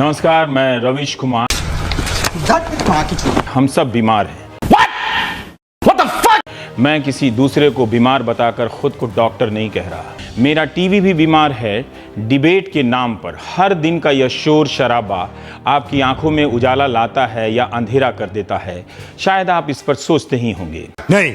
नमस्कार, मैं रवीश कुमार। हम सब बीमार हैं। What the fuck? मैं किसी दूसरे को बीमार बताकर खुद को डॉक्टर नहीं कह रहा। मेरा टीवी भी बीमार है। डिबेट के नाम पर हर दिन का यह शोर शराबा आपकी आंखों में उजाला लाता है या अंधेरा कर देता है। शायद आप इस पर सोचते ही होंगे। नहीं।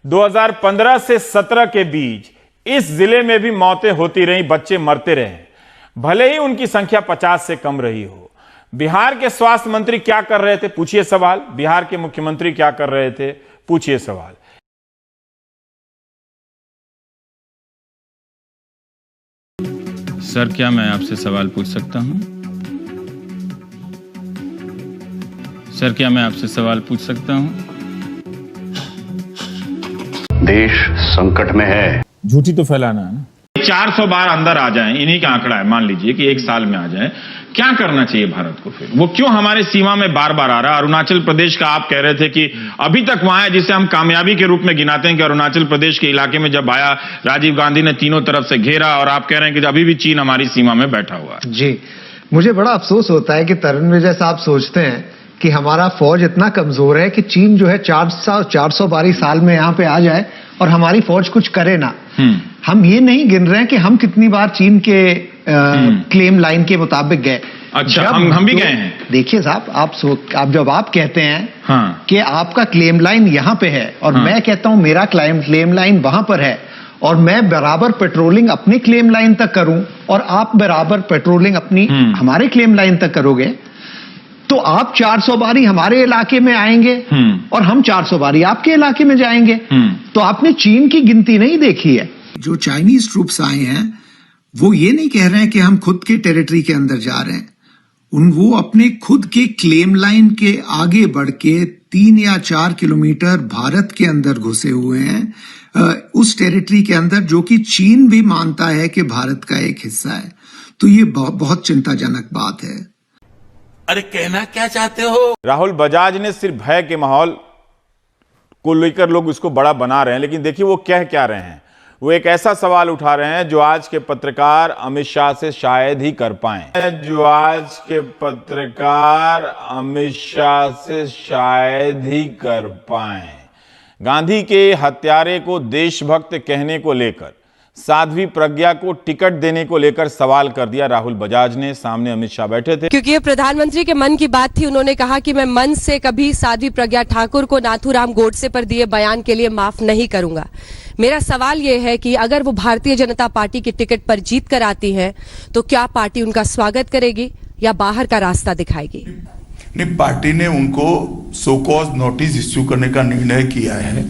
2015 से 17 के बीच इस जिले में भी मौतें होती रही, बच्चे मरते रहे, भले ही उनकी संख्या 50 से कम रही हो। बिहार के स्वास्थ्य मंत्री क्या कर रहे थे, पूछिए सवाल। बिहार के मुख्यमंत्री क्या कर रहे थे, पूछिए सवाल। सर, क्या मैं आपसे सवाल पूछ सकता हूं? सर, क्या मैं आपसे सवाल पूछ सकता हूं? देश संकट में है। झूठी तो फैलाना है ना। 400 बार अंदर आ जाएं, इन्हीं का आंकड़ा है, मान लीजिए कि एक साल में आ जाएं, क्या करना चाहिए भारत को? फिर वो क्यों हमारे सीमा में बार बार आ रहा है? अरुणाचल प्रदेश का आप कह रहे थे कि अभी तक वहां है, जिसे हम कामयाबी के रूप में गिनाते हैं कि अरुणाचल प्रदेश के इलाके में जब आया, राजीव गांधी ने तीनों तरफ से घेरा, और आप कह रहे हैं कि अभी भी चीन हमारी सीमा में बैठा हुआ है। जी, मुझे बड़ा अफसोस होता है कि तरुण विजय साहब सोचते हैं कि हमारा फौज इतना कमजोर है कि चीन जो है 400 बारी साल में यहाँ पे आ जाए और हमारी फौज कुछ करे ना। हम ये नहीं गिन रहे हैं कि हम कितनी बार चीन के क्लेम लाइन के मुताबिक गए। अच्छा, हम भी गए हैं। देखिए साहब, आप जब आप कहते हैं हाँ, कि आपका क्लेम लाइन यहाँ पे है और हाँ, मैं कहता हूं मेरा क्लेम लाइन वहां पर है, और मैं बराबर पेट्रोलिंग अपनी क्लेम लाइन तक करूं और आप बराबर पेट्रोलिंग अपनी हमारे क्लेम लाइन तक करोगे, तो आप 400 बारी हमारे इलाके में आएंगे और हम 400 बारी आपके इलाके में जाएंगे। तो आपने चीन की गिनती नहीं देखी है। जो चाइनीज ट्रूप्स आए हैं वो ये नहीं कह रहे हैं कि हम खुद के टेरिटरी के अंदर जा रहे हैं। वो अपने खुद के क्लेम लाइन के आगे बढ़ के 3 या 4 किलोमीटर भारत के अंदर घुसे हुए हैं, उस टेरिटरी के अंदर, जो कि चीन भी मानता है कि भारत का एक हिस्सा है। तो ये बहुत चिंताजनक बात है। अरे कहना क्या चाहते हो? राहुल बजाज ने सिर्फ भय के माहौल को लेकर लोग उसको बड़ा बना रहे हैं, लेकिन देखिए वो कह क्या रहे हैं। वो एक ऐसा सवाल उठा रहे हैं जो आज के पत्रकार अमित शाह से शायद ही कर पाए, जो आज के पत्रकार अमित शाह से शायद ही कर पाए। गांधी के हत्यारे को देशभक्त कहने को लेकर, साध्वी प्रज्ञा को टिकट देने को लेकर सवाल कर दिया राहुल बजाज ने। सामने अमित शाह बैठे थे। क्योंकि ये प्रधानमंत्री के मन की बात थी। उन्होंने कहा कि मैं मन से कभी साध्वी प्रज्ञा ठाकुर को नाथूराम गोडसे पर दिए बयान के लिए माफ नहीं करूंगा। मेरा सवाल ये है कि अगर वो भारतीय जनता पार्टी की टिकट पर जीत कर आती है तो क्या पार्टी उनका स्वागत करेगी या बाहर का रास्ता दिखाएगी? नहीं, पार्टी ने उनको सो कॉज नोटिस इश्यू करने का निर्णय किया है।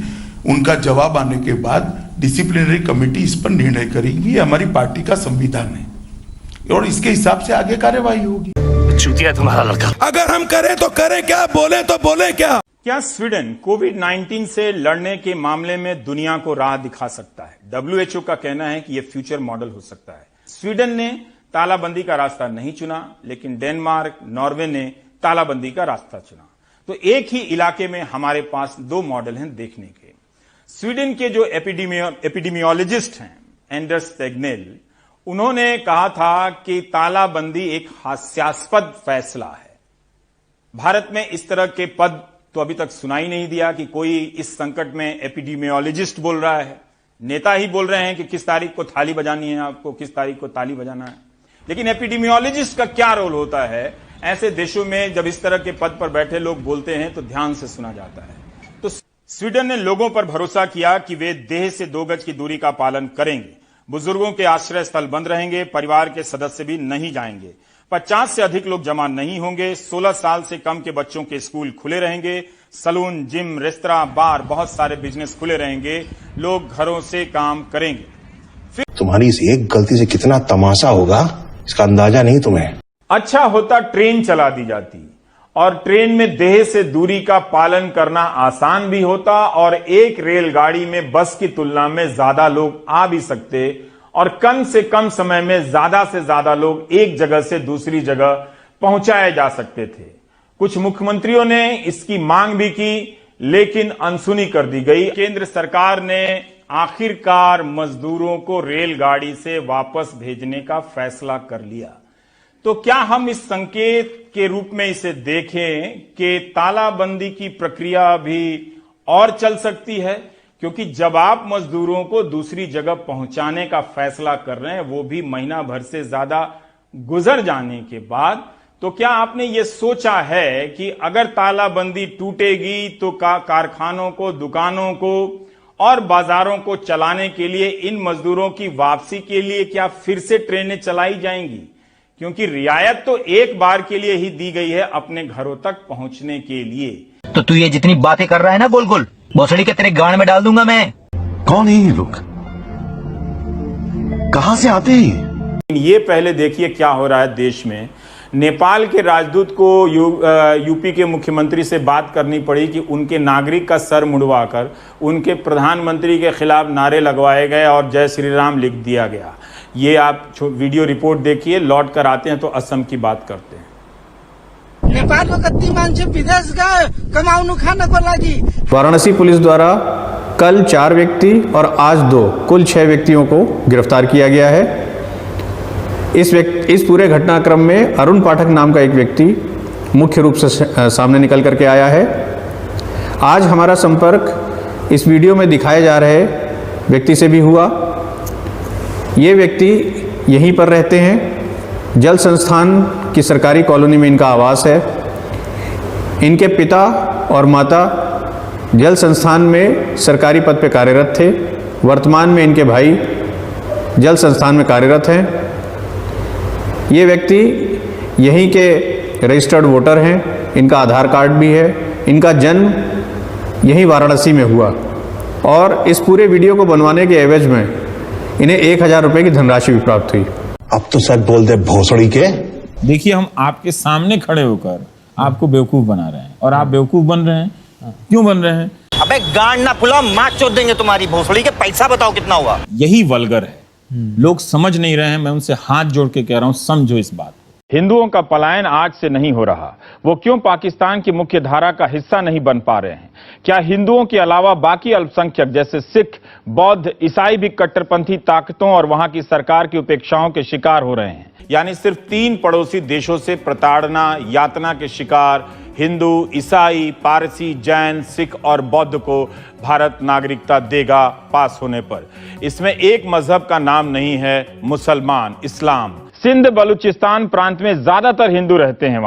उनका जवाब आने के बाद डिसिप्लिनरी कमेटी इस पर निर्णय करेगी। हमारी पार्टी का संविधान है और इसके हिसाब से आगे कार्यवाही होगी। चूतिया तुम्हारा लड़का। अगर हम करें तो करें क्या, बोले तो बोले क्या? क्या स्वीडन कोविड-19 से लड़ने के मामले में दुनिया को राह दिखा सकता है? डब्ल्यूएचओ का कहना है कि यह फ्यूचर मॉडल हो सकता है। स्वीडन ने तालाबंदी का रास्ता नहीं चुना, लेकिन डेनमार्क, नॉर्वे ने तालाबंदी का रास्ता चुना। तो एक ही इलाके में हमारे पास 2 मॉडल हैं देखने के। स्वीडन के जो एपिडेमियोलॉजिस्ट हैं, एंडर्स टेग्नेल, उन्होंने कहा था कि तालाबंदी एक हास्यास्पद फैसला है। भारत में इस तरह के पद तो अभी तक सुनाई नहीं दिया कि कोई इस संकट में एपिडेमियोलॉजिस्ट बोल रहा है। नेता ही बोल रहे हैं कि किस तारीख को थाली बजानी है, आपको किस तारीख को ताली बजाना है। लेकिन एपिडेमियोलॉजिस्ट का क्या रोल होता है? ऐसे देशों में जब इस तरह के पद पर बैठे लोग बोलते हैं तो ध्यान से सुना जाता है। तो स्वीडन ने लोगों पर भरोसा किया कि वे देह से 2 गज की दूरी का पालन करेंगे, बुजुर्गों के आश्रय स्थल बंद रहेंगे, परिवार के सदस्य भी नहीं जाएंगे, 50 से अधिक लोग जमा नहीं होंगे, 16 साल से कम के बच्चों के स्कूल खुले रहेंगे, सलून, जिम, रेस्तरां, बार, बहुत सारे बिजनेस खुले रहेंगे, लोग घरों से काम करेंगे। फिर तुम्हारी इस एक गलती से कितना तमाशा होगा इसका अंदाजा नहीं तुम्हें। अच्छा होता ट्रेन चला दी जाती और ट्रेन में देह से दूरी का पालन करना आसान भी होता और एक रेलगाड़ी में बस की तुलना में ज्यादा लोग आ भी सकते और कम से कम समय में ज्यादा से ज्यादा लोग एक जगह से दूसरी जगह पहुंचाए जा सकते थे। कुछ मुख्यमंत्रियों ने इसकी मांग भी की, लेकिन अनसुनी कर दी गई। केंद्र सरकार ने आखिरकार मजदूरों को रेलगाड़ी से वापस भेजने का फैसला कर लिया। तो क्या हम इस संकेत के रूप में इसे देखें कि तालाबंदी की प्रक्रिया भी और चल सकती है? क्योंकि जब आप मजदूरों को दूसरी जगह पहुंचाने का फैसला कर रहे हैं, वो भी महीना भर से ज्यादा गुजर जाने के बाद, तो क्या आपने ये सोचा है कि अगर तालाबंदी टूटेगी तो कारखानों को, दुकानों को और बाजारों को चलाने के लिए इन मजदूरों की वापसी के लिए क्या फिर से ट्रेनें चलाई जाएंगी? क्योंकि रियायत तो एक बार के लिए ही दी गई है अपने घरों तक पहुंचने के लिए। तो तू ये जितनी बातें कर रहा है ना गोल गोल, भोसड़ी के तेरे गांड में डाल दूंगा मैं। कौन है ये लोग, कहां से आते हैं? ये पहले देखिए क्या हो रहा है देश में। नेपाल के राजदूत को यूपी के मुख्यमंत्री से बात करनी पड़ी कि उनके नागरिक का सर मुड़वाकर उनके प्रधानमंत्री के खिलाफ नारे लगवाए गए और जय श्री राम लिख दिया गया। ये आप वीडियो रिपोर्ट देखिए, लौट कर आते हैं तो असम की बात करते हैं। नेपाल को कति मान्छे विदेश गए कमाउनु खानको लागि। वाराणसी पुलिस द्वारा कल 4 व्यक्ति और आज 2, कुल 6 व्यक्तियों को गिरफ्तार किया गया है। इस पूरे घटनाक्रम में अरुण पाठक नाम का एक व्यक्ति मुख्य रूप से सामने निकल करके आया है। आज हमारा संपर्क इस वीडियो में दिखाए जा रहे व्यक्ति से भी हुआ। ये व्यक्ति यहीं पर रहते हैं, जल संस्थान की सरकारी कॉलोनी में इनका आवास है। इनके पिता और माता जल संस्थान में सरकारी पद पर कार्यरत थे। वर्तमान में इनके भाई जल संस्थान में कार्यरत हैं। ये व्यक्ति यहीं के रजिस्टर्ड वोटर हैं, इनका आधार कार्ड भी है। इनका जन्म यहीं वाराणसी में हुआ और इस पूरे वीडियो को बनवाने के एवज में इन्हें 1000 रुपये की धनराशि भी प्राप्त हुई। अब तो सच बोल दे भोसड़ी के। देखिए, हम आपके सामने खड़े होकर आपको बेवकूफ बना रहे हैं और आप बेवकूफ बन रहे हैं। क्यों बन रहे हैं? अबे गांड ना फुलाओ, माँ चोद देंगे तुम्हारी भोसड़ी के। पैसा बताओ कितना हुआ? यही वल्गर है, लोग समझ नहीं रहे हैं। मैं उनसे हाथ जोड़ के कह रहा हूं, समझो इस बात। हिंदुओं का पलायन आज से नहीं हो रहा। वो क्यों पाकिस्तान की मुख्य धारा का हिस्सा नहीं बन पा रहे हैं? क्या हिंदुओं के अलावा बाकी अल्पसंख्यक जैसे सिख, बौद्ध, ईसाई भी कट्टरपंथी ताकतों और वहां की सरकार की उपेक्षाओं के शिकार हो रहे हैं? यानी सिर्फ 3 पड़ोसी देशों से प्रताड़ना, यातना के शिकार हिंदू, ईसाई, पारसी, जैन, सिख और बौद्ध को भारत नागरिकता देगा पास होने पर। इसमें एक मजहब का नाम नहीं है, मुसलमान, इस्लाम। सिंध बलूचिस्तान प्रांत में ज्यादातर हिंदू रहते हैं।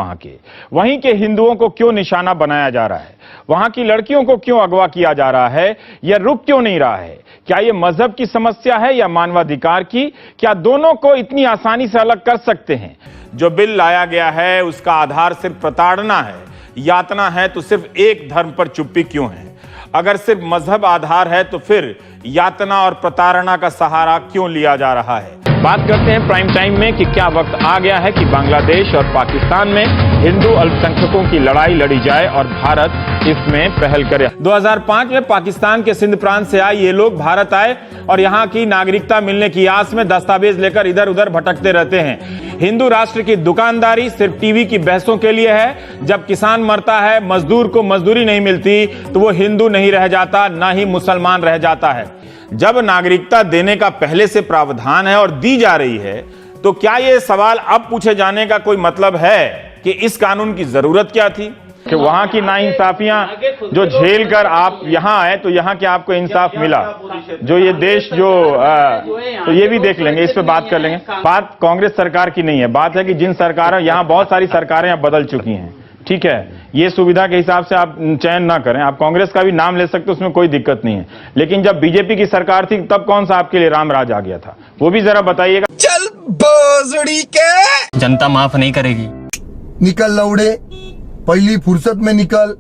वहीं के हिंदुओं को क्यों निशाना बनाया जा रहा है? वहां की लड़कियों को क्यों अगवा किया जा रहा है? यह रुक क्यों नहीं रहा है? क्या यह मजहब की समस्या है या मानवाधिकार की? क्या दोनों को इतनी आसानी से अलग कर सकते हैं? जो बिल लाया गया है उसका आधार सिर्फ प्रताड़ना है, यातना है, तो सिर्फ एक धर्म पर चुप्पी क्यों है? अगर सिर्फ मजहब आधार है तो फिर यातना और प्रताड़ना का सहारा क्यों लिया जा रहा है? बात करते हैं प्राइम टाइम में कि क्या वक्त आ गया है कि बांग्लादेश और पाकिस्तान में हिंदू अल्पसंख्यकों की लड़ाई लड़ी जाए और भारत इसमें पहल करे। 2005 में पाकिस्तान के सिंध प्रांत से आए ये लोग भारत आए और यहाँ की नागरिकता मिलने की आस में दस्तावेज लेकर इधर उधर भटकते रहते हैं। हिंदू राष्ट्र की दुकानदारी सिर्फ टीवी की बहसों के लिए है। जब किसान मरता है, मजदूर को मजदूरी नहीं मिलती, तो वो हिंदू नहीं रह जाता, ना ही मुसलमान रह जाता है। जब नागरिकता देने का पहले से प्रावधान है और दी जा रही है, तो क्या यह सवाल अब पूछे जाने का कोई मतलब है कि इस कानून की जरूरत क्या थी? कि वहां की नाइंसाफियां जो झेल कर आप यहां आए तो यहां क्या आपको इंसाफ मिला? जो ये देश तो ये भी देख लेंगे, इस पे बात कर लेंगे। बात कांग्रेस सरकार की नहीं है, बात है कि जिन सरकारों, यहां बहुत सारी सरकारें अब बदल चुकी हैं, ठीक है। ये सुविधा के हिसाब से आप चयन ना करें, आप कांग्रेस का भी नाम ले सकते, उसमें कोई दिक्कत नहीं है। लेकिन जब बीजेपी की सरकार थी तब कौन सा आपके लिए राम राज आ गया था, वो भी जरा बताइएगा। चल भोसड़ी के। जनता माफ नहीं करेगी। निकल लौड़े, पहली फुर्सत में निकल,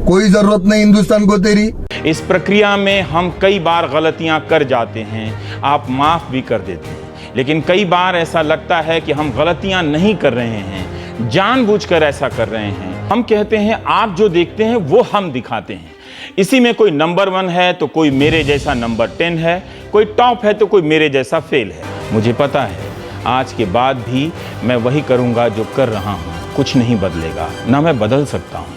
कोई जरूरत नहीं हिंदुस्तान को तेरी। इस प्रक्रिया में हम कई बार गलतियां कर जाते हैं, आप माफ भी कर देते हैं, लेकिन कई बार ऐसा लगता है कि हम गलतियां नहीं कर रहे हैं, जानबूझकर ऐसा कर रहे हैं। हम कहते हैं आप जो देखते हैं वो हम दिखाते हैं। इसी में कोई नंबर 1 है तो कोई मेरे जैसा नंबर 10 है, कोई टॉप है तो कोई मेरे जैसा फेल है। मुझे पता है आज के बाद भी मैं वही करूंगा जो कर रहा हूं, कुछ नहीं बदलेगा, ना मैं बदल सकता हूं।